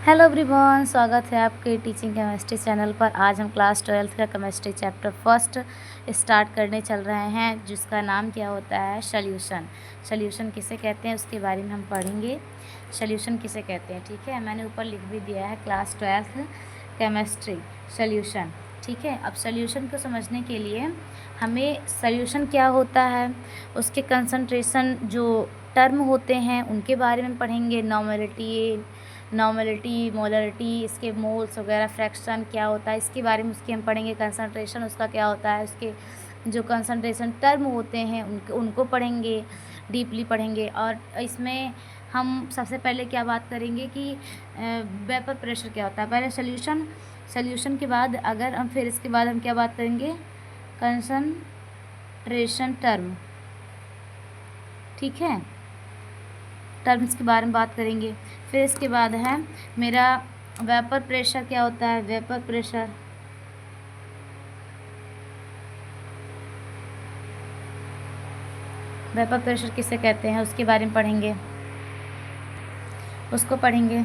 Hello everyone, स्वागत है आपके टीचिंग केमिस्ट्री चैनल पर। आज हम क्लास 12th का केमिस्ट्री चैप्टर फर्स्ट स्टार्ट करने चल रहे हैं, जिसका नाम क्या होता है सॉल्यूशन। सॉल्यूशन किसे कहते हैं उसके बारे में हम पढ़ेंगे। सॉल्यूशन किसे कहते हैं, ठीक है। मैंने ऊपर लिख भी दिया है क्लास 12th केमिस्ट्री सॉल्यूशन, ठीक है। अब सॉल्यूशन को समझने के लिए हमें सॉल्यूशन क्या होता है, उसके कंसंट्रेशन जो टर्म होते हैं उनके बारे में पढ़ेंगे। नॉर्मलिटी, मोलरिटी, इसके मोल्स वगैरह, फ्रैक्शन क्या होता है इसके बारे में उसकी हम पढ़ेंगे। कंसंट्रेशन उसका क्या होता है, उसके जो कंसंट्रेशन टर्म होते हैं उनको पढ़ेंगे, डीपली पढ़ेंगे। और इसमें हम सबसे पहले क्या बात करेंगे कि वेपर प्रेशर क्या होता है। पहले सॉल्यूशन के बाद अगर हम फिर इसके बाद हम क्या बात करेंगे, कंसंट्रेशन टर्म, ठीक है, टर्म्स के बारे में बात करेंगे। फिर इसके बाद है मेरा वेपर प्रेशर क्या होता है। वेपर प्रेशर किसे कहते हैं उसके बारे में पढ़ेंगे, उसको पढ़ेंगे।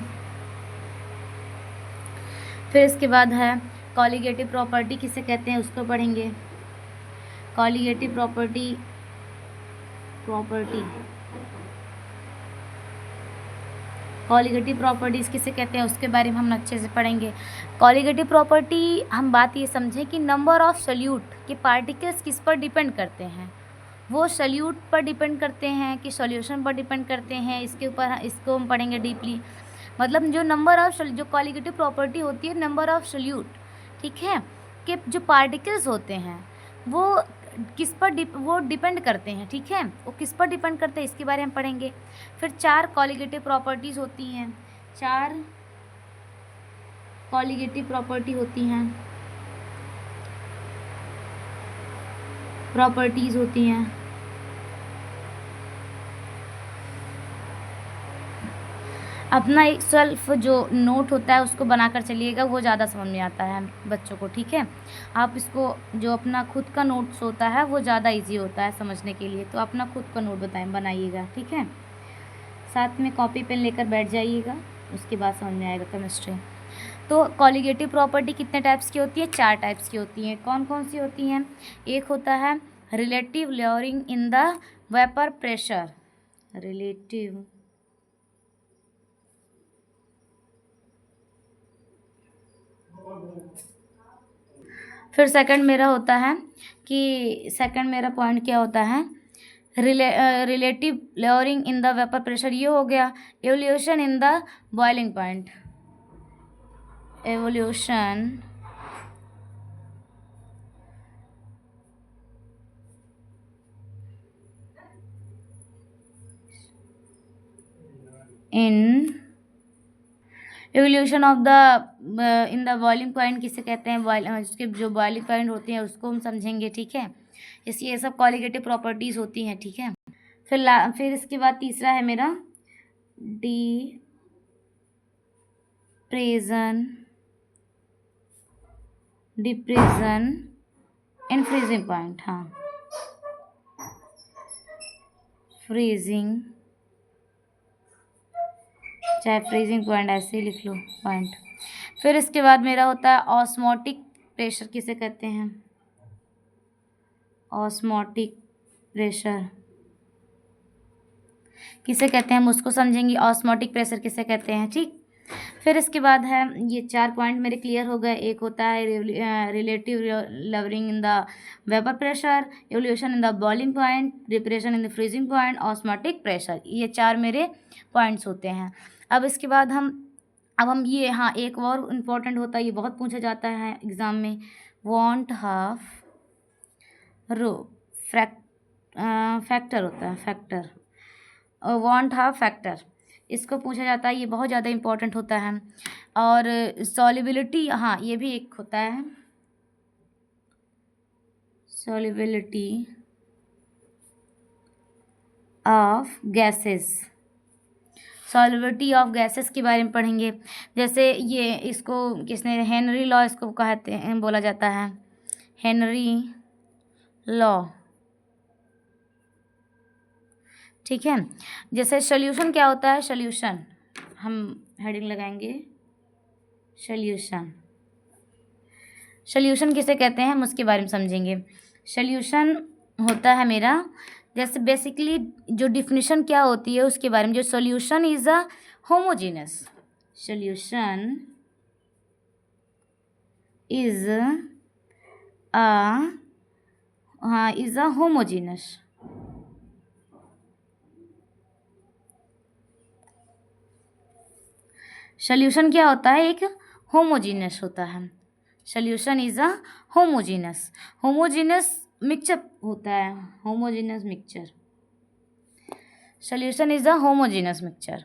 फिर इसके बाद है कॉलिगेटिव प्रॉपर्टी किसे कहते हैं उसको पढ़ेंगे। कॉलिगेटिव प्रॉपर्टीज़ किसे कहते हैं उसके बारे में हम अच्छे से पढ़ेंगे। कॉलिगेटिव प्रॉपर्टी हम बात ये समझें कि नंबर ऑफ सॉल्यूट के पार्टिकल्स किस पर डिपेंड करते हैं। वो सॉल्यूट पर डिपेंड करते हैं कि सॉल्यूशन पर डिपेंड करते हैं, इसके ऊपर इसको हम पढ़ेंगे डीपली। मतलब जो नंबर ऑफ जो कॉलिगेटिव प्रॉपर्टी होती है नंबर ऑफ सॉल्यूट, ठीक है, कि जो पार्टिकल्स होते हैं वो किस पर वो डिपेंड करते हैं, ठीक है, वो किस पर डिपेंड करते हैं इसके बारे में पढ़ेंगे। फिर 4 कॉलिगेटिव प्रॉपर्टीज़ होती हैं, 4 कॉलिगेटिव प्रॉपर्टीज़ होती हैं। अपना एक सेल्फ जो नोट होता है उसको बनाकर चलिएगा, वो ज़्यादा समझ में आता है बच्चों को, ठीक है। आप इसको जो अपना खुद का नोट्स होता है वो ज़्यादा इजी होता है समझने के लिए, तो अपना खुद का नोट बनाइएगा, ठीक है। साथ में कॉपी पेन लेकर बैठ जाइएगा, उसके बाद समझ में आएगा केमिस्ट्री। तो कॉलिगेटिव प्रॉपर्टी कितने टाइप्स की होती है, 4 टाइप्स की होती हैं। कौन कौन सी होती हैं। एक होता है relative layering in the vapour pressure, relative. फिर सेकंड मेरा होता है कि सेकंड मेरा पॉइंट क्या होता है, relative layering in the vapour pressure, ये हो गया। Evolution in the boiling point, evolution in evolution of the in the boiling point किसे कहते हैं, उसके जो बॉइलिंग पॉइंट होते हैं उसको हम समझेंगे, ठीक है। ये सब कॉलिगेटिव प्रॉपर्टीज़ होती हैं, ठीक है। फिर इसके बाद तीसरा है मेरा डिप्रेशन इन फ्रीजिंग पॉइंट, हाँ, फ्रीजिंग, चाहे फ्रीजिंग पॉइंट ऐसे ही लिख लो पॉइंट। फिर इसके बाद मेरा होता है ऑस्मोटिक प्रेशर किसे कहते हैं, ऑस्मोटिक प्रेशर किसे कहते हैं हम उसको समझेंगे, ऑस्मोटिक प्रेशर किसे कहते हैं, ठीक। फिर इसके बाद है ये 4 पॉइंट मेरे क्लियर हो गए। एक होता है relative levelling in the vapour pressure, elevation in the boiling point, depression in the freezing point, osmotic pressure, ये 4 मेरे पॉइंट्स होते हैं। अब इसके बाद हम ये, हाँ, एक और इम्पोर्टेंट होता है, ये बहुत पूछा जाता है एग्ज़ाम में, वांट हाफ रो फैक्टर होता है, फैक्टर, वांट हाफ फैक्टर, इसको पूछा जाता है, ये बहुत ज़्यादा इम्पोर्टेंट होता है। और सॉल्युबिलिटी, हाँ, ये भी एक होता है, solubility of gases, solubility of gases के बारे में पढ़ेंगे। जैसे ये इसको किसने, हेनरी लॉ इसको कहते हैं, बोला जाता है हेनरी लॉ, ठीक है। जैसे सॉल्यूशन क्या होता है, सॉल्यूशन हम हेडिंग लगाएंगे, सॉल्यूशन, सॉल्यूशन किसे कहते हैं हम उसके बारे में समझेंगे। सॉल्यूशन होता है मेरा, जैसे बेसिकली जो डिफिनीशन क्या होती है उसके बारे में, जो solution is a homogeneous, solution is a homogeneous, solution क्या होता है, एक होमोजीनस होता है। Solution is a homogeneous, homogeneous mixture होता है, homogeneous mixture, solution is a homogeneous mixture.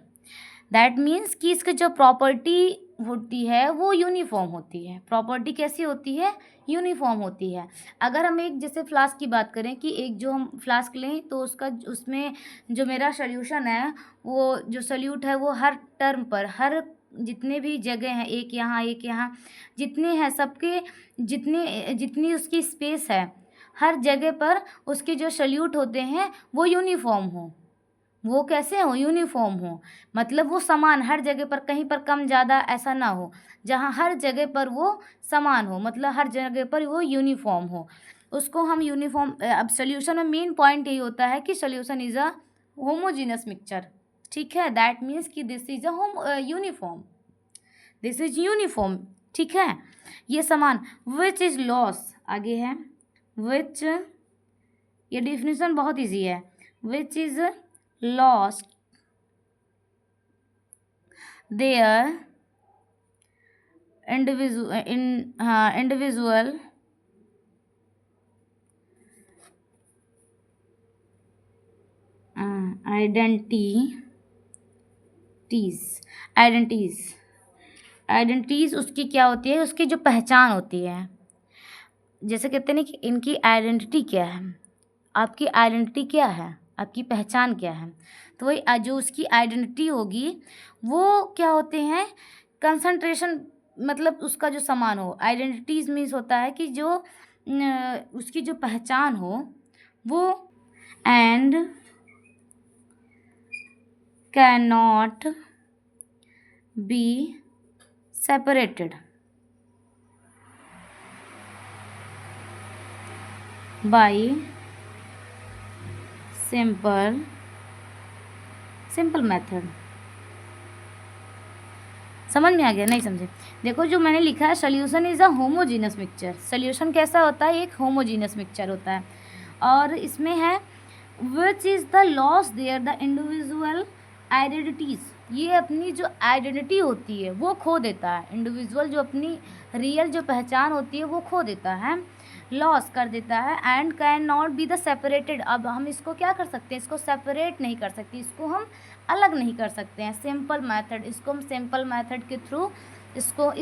That means कि इसकी जो प्रॉपर्टी होती है वो यूनिफॉर्म होती है। प्रॉपर्टी कैसी होती है, यूनिफॉर्म होती है। अगर हम एक जैसे फ्लास्क की बात करें कि एक जो हम फ्लास्क लें तो उसका उसमें जो मेरा सॉल्यूशन है, वो जो सॉल्यूट है वो हर टर्म पर, हर जितने भी जगह हैं, एक यहाँ जितने हैं सबके, जितनी उसकी स्पेस है, हर जगह पर उसके जो सॉल्यूट होते हैं वो यूनिफॉर्म हो। वो कैसे हो, यूनिफॉर्म हो, मतलब वो समान हर जगह पर, कहीं पर कम ज़्यादा ऐसा ना हो, जहाँ हर जगह पर वो समान हो, मतलब हर जगह पर वो यूनिफॉर्म हो, उसको हम यूनिफॉर्म। अब सोल्यूशन में मेन पॉइंट यही होता है कि solution is a homogeneous mixture, ठीक है। दैट मीन्स कि this is a uniform, this is uniform, ठीक है, ये समान। विच इज लॉस आगे है, विच, ये डिफिनीशन बहुत इजी है। Which is lost their individual identities उसकी क्या होती है, उसकी जो पहचान होती है। जैसे कहते हैं ना कि इनकी आइडेंटिटी क्या है, आपकी आइडेंटिटी क्या है, आपकी पहचान क्या है, तो वही जो उसकी आइडेंटिटी होगी वो क्या होते हैं, कंसंट्रेशन, मतलब उसका जो समान हो। आइडेंटिटीज मीन्स होता है कि जो उसकी जो पहचान हो वो, and can not be separated by simple method. समझ में आ गया, नहीं समझे? देखो जो मैंने लिखा है, solution is a homogeneous mixture. Solution कैसा होता है, एक होमोजीनस मिक्सचर होता है, और इसमें है which is the loss their the individual identities, ये अपनी जो आइडेंटिटी होती है वो खो देता है। इंडिविजुअल जो अपनी रियल जो पहचान होती है वो खो देता है, लॉस कर देता है। And can not be the separated, अब हम इसको क्या कर सकते हैं, इसको सेपरेट नहीं कर सकते, इसको हम अलग नहीं कर सकते हैं। सिंपल मेथड, इसको हम सिंपल मेथड के थ्रू इसको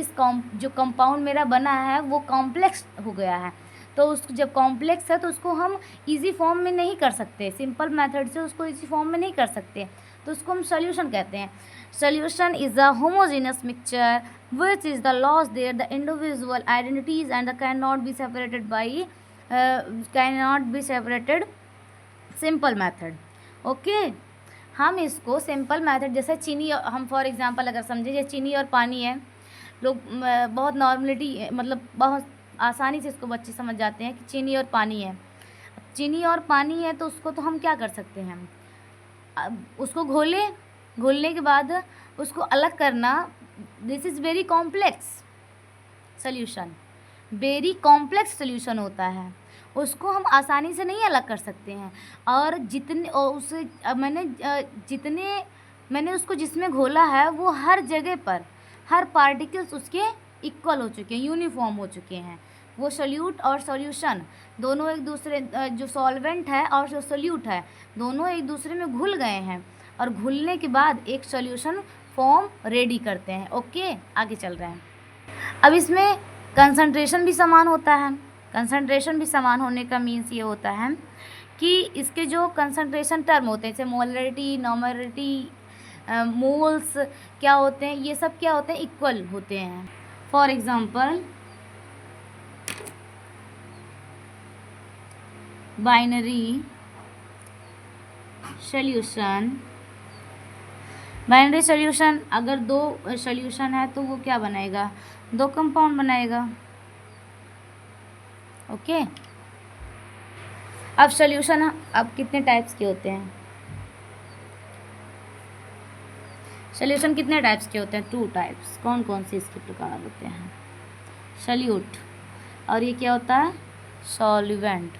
जो कंपाउंड मेरा बना है वो कॉम्प्लेक्स हो गया है, तो उस जब कॉम्प्लेक्स है तो उसको हम इजी फॉर्म में नहीं कर सकते, सिंपल मेथड से उसको इजी फॉर्म में नहीं कर सकते, तो उसको हम सॉल्यूशन कहते हैं। Solution is a homogeneous mixture which is the loss there the individual identities and the cannot be separated simple method। Okay, हम इसको सिंपल मेथड, जैसे चीनी, हम फॉर एग्जांपल अगर समझे जैसे चीनी और पानी है, लोग बहुत नॉर्मलिटी, मतलब बहुत आसानी से इसको बच्चे समझ जाते हैं कि चीनी और पानी है। चीनी और पानी है तो उसको तो हम क्या कर सकते हैं, अब उसको घोलने के बाद उसको अलग करना, this is very complex solution, very complex solution होता है, उसको हम आसानी से नहीं अलग कर सकते हैं। और जितने मैंने उसको जिसमें घोला है वो हर जगह पर, हर पार्टिकल्स उसके इक्वल हो चुके हैं, यूनिफॉर्म हो चुके हैं। वो सोल्यूट और सॉल्यूशन दोनों एक दूसरे, जो सॉल्वेंट है और जो सोल्यूट है, दोनों एक दूसरे में घुल गए हैं, और घुलने के बाद एक सॉल्यूशन फॉर्म रेडी करते हैं। ओके, आगे चल रहे हैं। अब इसमें कंसंट्रेशन भी समान होता है। कंसंट्रेशन भी समान होने का मीन्स ये होता है कि इसके जो कंसंट्रेशन टर्म होते हैं, जैसे मोलरिटी, नॉमरिटी, मोल्स क्या होते हैं, ये सब क्या होते हैं, इक्वल होते हैं। For example binary solution binary solution, अगर दो सोल्यूशन है तो वो क्या बनाएगा, दो कंपाउंड बनाएगा। ओके, अब सोल्यूशन अब कितने टाइप्स के होते हैं, सोल्यूशन कितने टाइप्स के होते हैं, 2 टाइप्स। कौन कौन से इसके प्रकार होते हैं, सोल्यूट, और ये क्या होता है, सॉल्वेंट।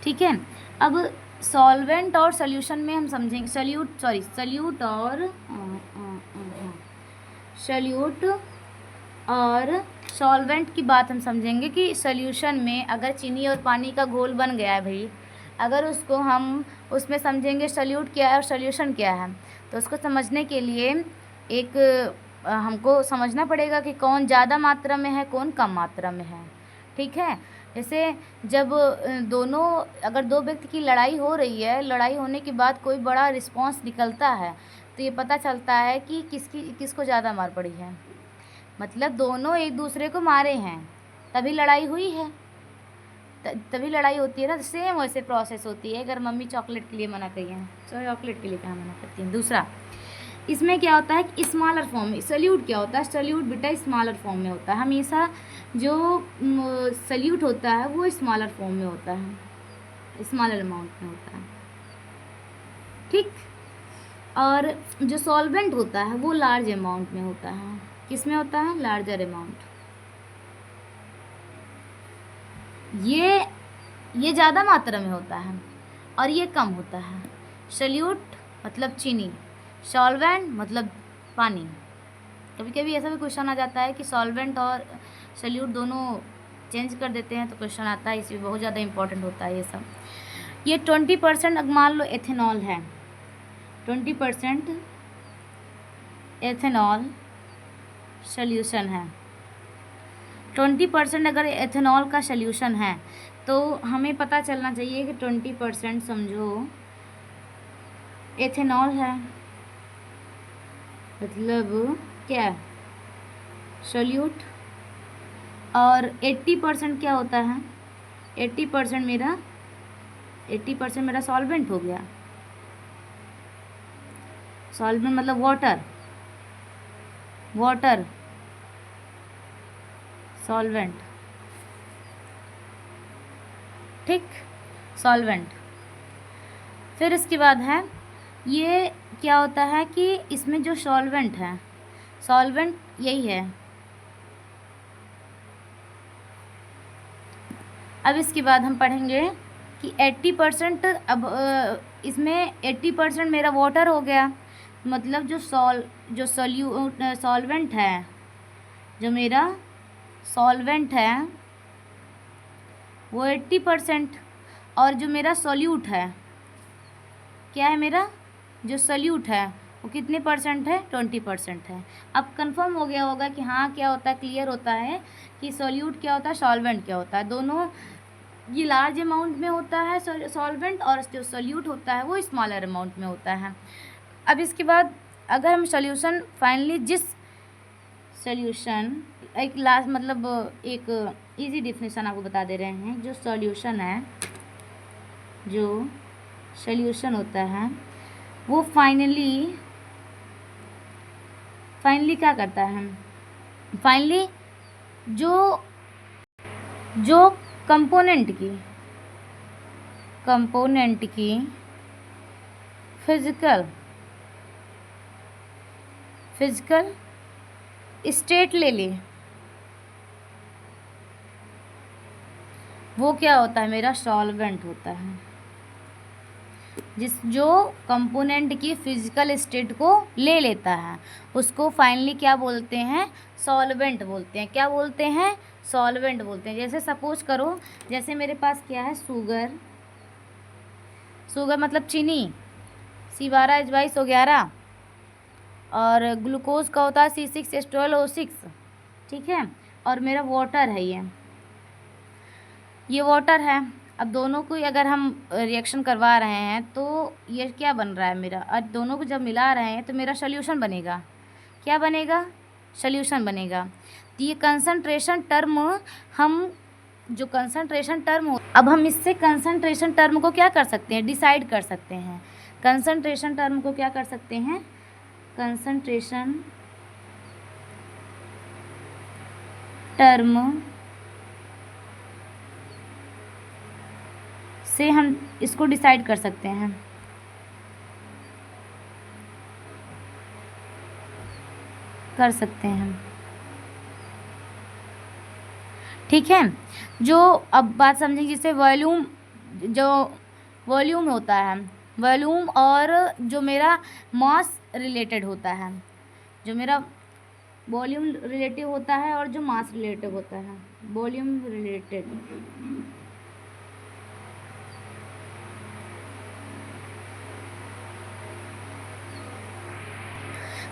ठीक है, अब सॉल्वेंट और सोल्यूशन में हम समझेंगे, सोल्यूट और सॉल्वेंट की बात हम समझेंगे कि सोल्यूशन में अगर चीनी और पानी का घोल बन गया है भाई, अगर उसको हम उसमें समझेंगे सोल्यूट क्या है और सोल्यूशन क्या है, तो उसको समझने के लिए एक हमको समझना पड़ेगा कि कौन ज़्यादा मात्रा में है, कौन कम मात्रा में है। ठीक है, जैसे जब अगर दो व्यक्ति की लड़ाई हो रही है, लड़ाई होने के बाद कोई बड़ा रिस्पॉन्स निकलता है, तो ये पता चलता है कि किसको ज़्यादा मार पड़ी है, मतलब दोनों एक दूसरे को मारे हैं तभी लड़ाई हुई है, तभी लड़ाई होती है ना। सेम वैसे प्रोसेस होती है, अगर मम्मी चॉकलेट के लिए मना करी है, चॉकलेट के लिए कहाँ मना करती हैं। दूसरा, इसमें क्या होता है कि स्मॉलर फॉर्म में, सल्यूट क्या होता है, सल्यूट बेटा स्मॉलर फॉर्म में होता है हमेशा, जो सल्यूट होता है वो स्मॉलर फॉर्म में होता है, स्मॉलर अमाउंट में होता है। ठीक, और जो सॉल्वेंट होता है वो लार्ज अमाउंट में होता है, किस में होता है, लार्जर अमाउंट। ये ज़्यादा मात्रा में होता है और ये कम होता है। सल्यूट मतलब चीनी, सॉल्वेंट मतलब पानी। कभी कभी ऐसा भी क्वेश्चन आ जाता है कि सॉल्वेंट और सल्यूट दोनों चेंज कर देते हैं, तो क्वेश्चन आता है, इसमें बहुत ज़्यादा इंपॉर्टेंट होता है ये सब। ये 20% अगर मान लो एथेनॉल है, 20% एथेनॉल सॉल्यूशन है, 20% अगर एथेनॉल का सॉल्यूशन है, तो हमें पता चलना चाहिए कि 20% समझो एथेनॉल है, मतलब क्या, सॉल्यूट, और 80% क्या होता है, 80% मेरा सॉल्वेंट हो गया। सॉल्वेंट मतलब वाटर सॉल्वेंट। ठीक, सॉल्वेंट। फिर इसके बाद है, ये क्या होता है कि इसमें जो सॉल्वेंट है, सॉल्वेंट यही है। अब इसके बाद हम पढ़ेंगे कि 80%, अब इसमें 80% मेरा वाटर हो गया, मतलब जो सॉल्वेंट है, जो मेरा सॉल्वेंट है वो 80%, और जो मेरा सॉल्यूट है, क्या है मेरा जो सॉल्यूट है वो कितने परसेंट है, 20% है। अब कंफर्म हो गया होगा कि हाँ क्या होता है, क्लियर होता है कि सॉल्यूट क्या होता है, सॉल्वेंट क्या होता है। दोनों ये लार्ज अमाउंट में होता है सॉल्वेंट, और जो सॉल्यूट होता है वो स्मॉलर अमाउंट में होता है। अब इसके बाद अगर हम सॉल्यूशन फाइनली जिस सॉल्यूशन एक लास्ट मतलब एक इजी डेफिनेशन आपको बता दे रहे हैं, जो सॉल्यूशन है, जो सॉल्यूशन होता है वो फाइनली क्या करता है, फाइनली जो कंपोनेंट की फिजिकल स्टेट ले ले, वो क्या होता है, मेरा सॉल्वेंट होता है। जो कंपोनेंट की फिजिकल स्टेट को ले लेता है उसको फाइनली क्या बोलते हैं, सॉल्वेंट बोलते हैं। क्या बोलते हैं, सॉल्वेंट बोलते हैं। जैसे सपोज करो, जैसे मेरे पास क्या है, शुगर मतलब चीनी, C12H22, और ग्लूकोज का होता है C6H12O6। ठीक है, और मेरा वाटर है, ये वाटर है। अब दोनों को अगर हम रिएक्शन करवा रहे हैं तो ये क्या बन रहा है मेरा, और दोनों को जब मिला रहे हैं तो मेरा सॉल्यूशन बनेगा। क्या बनेगा, सॉल्यूशन बनेगा। तो ये कंसंट्रेशन टर्म, हम जो कंसंट्रेशन टर्म हो, अब हम इससे कंसंट्रेशन टर्म को क्या कर सकते हैं, डिसाइड कर सकते हैं। कंसंट्रेशन टर्म को क्या कर सकते हैं, कंसंट्रेशन टर्म से हम इसको डिसाइड कर सकते हैं। ठीक है। जो अब बात समझें, जिससे वॉल्यूम, जो वॉल्यूम होता है, वॉल्यूम और जो मेरा मास रिलेटेड होता है, जो मेरा वॉल्यूम रिलेटिव होता है और जो मास रिलेटिव होता है, वॉल्यूम रिलेटेड,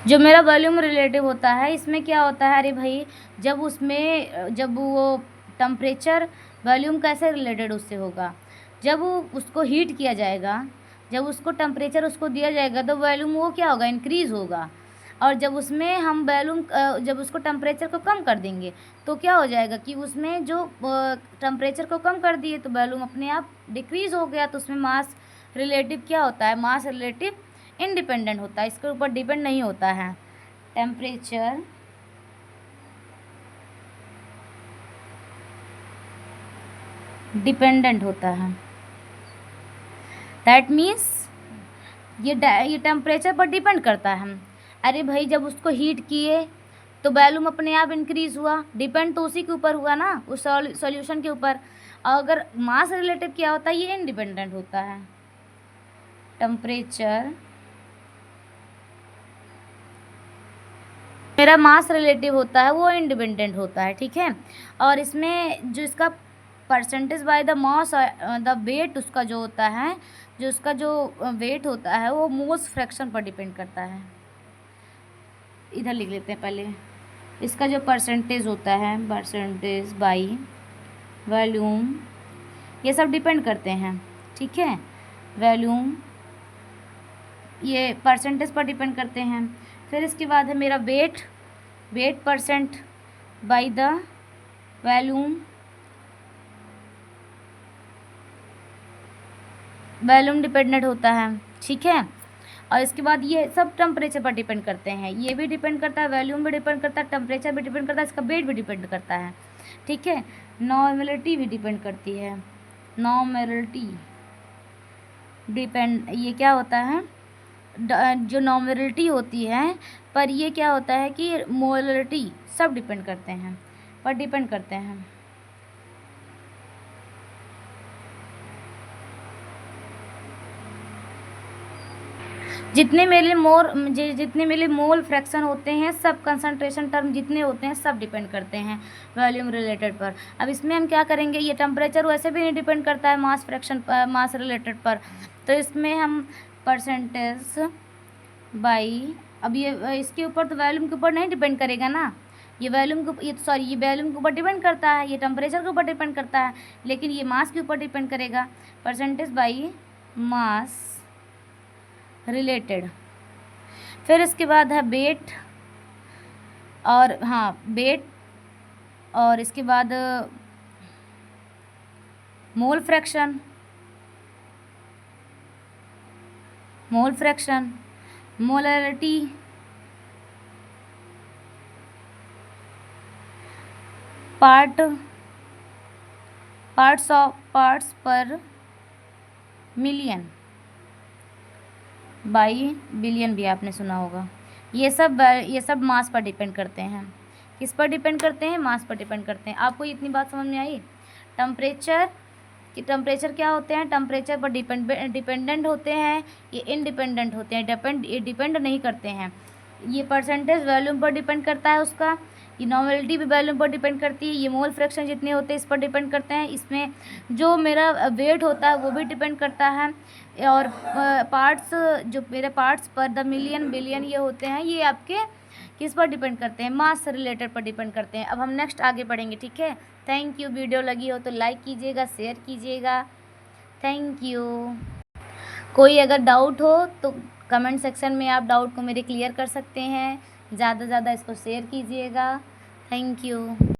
जो मेरा वॉल्यूम रिलेटिव होता है, इसमें क्या होता है, अरे भाई जब वो टेम्परेचर, वॉल्यूम कैसे रिलेटेड उससे होगा, जब उसको हीट किया जाएगा, जब उसको टेम्परेचर उसको दिया जाएगा तो वॉल्यूम वो क्या होगा, इंक्रीज़ होगा। और जब उसमें हम वॉल्यूम जब उसको टेम्परेचर को कम कर देंगे तो क्या हो जाएगा कि उसमें जो टेम्परेचर को कम कर दिए तो वॉल्यूम अपने आप डिक्रीज़ हो गया। तो उसमें मास रिलेटिव क्या होता है, मास रिलेटिव इंडिपेंडेंट होता है, इसके ऊपर डिपेंड नहीं होता है। टेम्परेचर डिपेंडेंट होता है, दैट मीन्स ये टेम्परेचर पर डिपेंड करता है। अरे भाई जब उसको हीट किए तो वॉल्यूम अपने आप इंक्रीज़ हुआ, डिपेंड तो उसी के ऊपर हुआ ना, उस सॉल्यूशन के ऊपर। अगर मास रिलेटिव क्या होता है, ये इंडिपेंडेंट होता है। टेम्परेचर मेरा मास रिलेटिव होता है वो इंडिपेंडेंट होता है, ठीक है। और इसमें जो इसका percentage by the mass, the weight उसका जो होता है, जो उसका जो वेट होता है वो मोल्स फ्रैक्शन पर डिपेंड करता है। इधर लिख लेते हैं पहले, इसका जो परसेंटेज होता है, परसेंटेज बाई वॉल्यूम, ये सब डिपेंड करते हैं, ठीक है। वॉल्यूम ये परसेंटेज पर डिपेंड करते हैं। फिर इसके बाद है मेरा weight, weight percent by the volume, volume dependent होता है, ठीक है। और इसके बाद ये सब टेम्परेचर पर डिपेंड करते हैं, ये भी डिपेंड करता है, वॉल्यूम भी डिपेंड करता है, टेम्परेचर भी डिपेंड करता है, इसका वेट भी डिपेंड करता है, ठीक है। नॉर्मेलिटी भी डिपेंड करती है, नॉर्मेलिटी डिपेंड, ये क्या होता है, जो नॉर्मेलिटी होती है पर ये क्या होता है कि मोलरिटी, सब डिपेंड करते हैं, पर डिपेंड करते हैं। जितने मेरे मोल फ्रैक्शन होते हैं, सब कंसंट्रेशन टर्म जितने होते हैं सब डिपेंड करते हैं वॉल्यूम रिलेटेड पर। अब इसमें हम क्या करेंगे, ये टेम्परेचर वैसे भी नहीं डिपेंड करता है मास फ्रैक्शन, मास रिलेटेड पर, तो इसमें हम परसेंटेज बाई, अब ये इसके ऊपर तो वॉल्यूम के ऊपर नहीं डिपेंड करेगा ना, ये वॉल्यूम के, ये वॉल्यूम के ऊपर डिपेंड करता है, ये टेम्परेचर के ऊपर डिपेंड करता है, लेकिन ये मास के ऊपर डिपेंड करेगा। Percentage by mass related. फिर इसके बाद है वेट, और हाँ वेट, और इसके बाद mole fraction, mole fraction, molarity, parts पर मिलियन बाई बिलियन भी आपने सुना होगा। ये सब मास पर डिपेंड करते हैं। किस पर डिपेंड करते हैं, मास पर डिपेंड करते हैं। आपको इतनी बात समझ में आई। टेम्परेचर क्या होते हैं, टेम्परेचर पर डिपेंडेंट होते हैं, ये इंडिपेंडेंट होते हैं, ये डिपेंड नहीं करते हैं। ये परसेंटेज वॉल्यूम पर डिपेंड करता है उसका, ये नॉर्मेलिटी भी वॉल्यूम पर डिपेंड करती है, ये मोल फ्रैक्शन जितने होते हैं इस पर डिपेंड करते हैं, इसमें जो मेरा वेट होता है वो भी डिपेंड करता है, और पार्ट्स, जो मेरे पार्ट्स पर द मिलियन बिलियन ये होते हैं, ये आपके किस पर डिपेंड करते हैं, मास रिलेटेड पर डिपेंड करते हैं। अब हम नेक्स्ट आगे बढ़ेंगे, ठीक है। Thank you. वीडियो लगी हो तो लाइक कीजिएगा, शेयर कीजिएगा। Thank you. कोई अगर डाउट हो तो कमेंट सेक्शन में आप डाउट को मेरे क्लियर कर सकते हैं। ज़्यादा से ज़्यादा इसको शेयर कीजिएगा। Thank you.